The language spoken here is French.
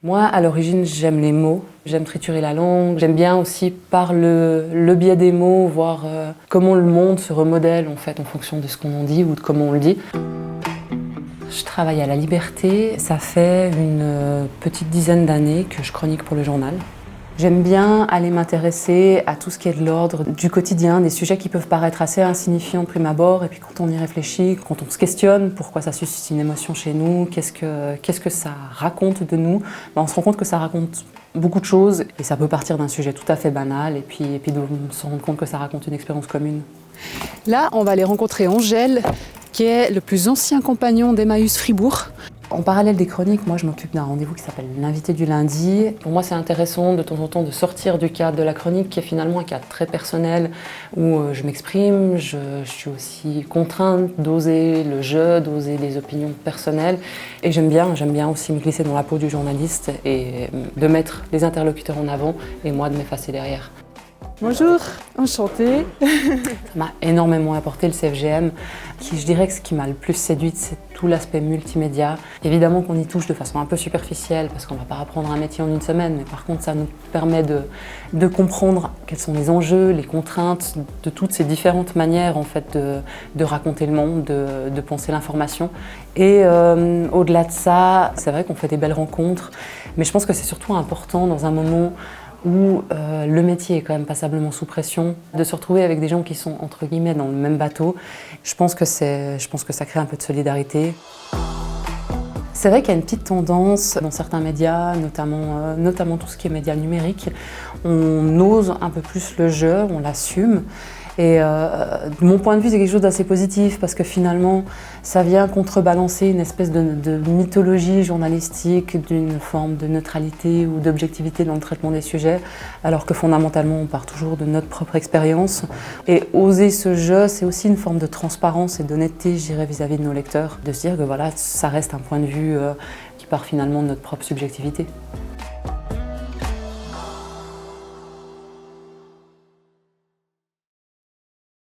Moi, à l'origine, j'aime les mots, j'aime triturer la langue, j'aime bien aussi par le biais des mots voir comment le monde se remodèle en fait en fonction de ce qu'on en dit ou de comment on le dit. Je travaille à La Liberté, ça fait une petite dizaine d'années que je chronique pour le journal. J'aime bien aller m'intéresser à tout ce qui est de l'ordre du quotidien, des sujets qui peuvent paraître assez insignifiants de prime abord, et puis quand on y réfléchit, quand on se questionne pourquoi ça suscite une émotion chez nous, qu'est-ce que ça raconte de nous, on se rend compte que ça raconte beaucoup de choses, et ça peut partir d'un sujet tout à fait banal, et puis de se rendre compte que ça raconte une expérience commune. Là, on va aller rencontrer Angèle, qui est le plus ancien compagnon d'Emmaüs Fribourg. En parallèle des chroniques, moi je m'occupe d'un rendez-vous qui s'appelle l'invité du lundi. Pour moi c'est intéressant de temps en temps de sortir du cadre de la chronique qui est finalement un cadre très personnel où je m'exprime, je suis aussi contrainte d'oser le jeu, d'oser les opinions personnelles. Et j'aime bien aussi me glisser dans la peau du journaliste et de mettre les interlocuteurs en avant et moi de m'effacer derrière. Bonjour, enchantée. Ça m'a énormément apporté le CFGM. Je dirais que ce qui m'a le plus séduite, c'est tout l'aspect multimédia. Évidemment qu'on y touche de façon un peu superficielle parce qu'on ne va pas apprendre un métier en une semaine, mais par contre ça nous permet de comprendre quels sont les enjeux, les contraintes de toutes ces différentes manières en fait, de raconter le monde, de penser l'information. Et au-delà de ça, c'est vrai qu'on fait des belles rencontres, mais je pense que c'est surtout important dans un moment où le métier est quand même passablement sous pression, de se retrouver avec des gens qui sont entre guillemets dans le même bateau, je pense que ça crée un peu de solidarité. C'est vrai qu'il y a une petite tendance dans certains médias, notamment tout ce qui est médias numériques, on ose un peu plus le jeu, on l'assume. Et de mon point de vue, c'est quelque chose d'assez positif parce que finalement, ça vient contrebalancer une espèce de mythologie journalistique, d'une forme de neutralité ou d'objectivité dans le traitement des sujets, alors que fondamentalement, on part toujours de notre propre expérience. Et oser ce jeu, c'est aussi une forme de transparence et d'honnêteté, je dirais, vis-à-vis de nos lecteurs, de se dire que voilà, ça reste un point de vue qui part finalement de notre propre subjectivité.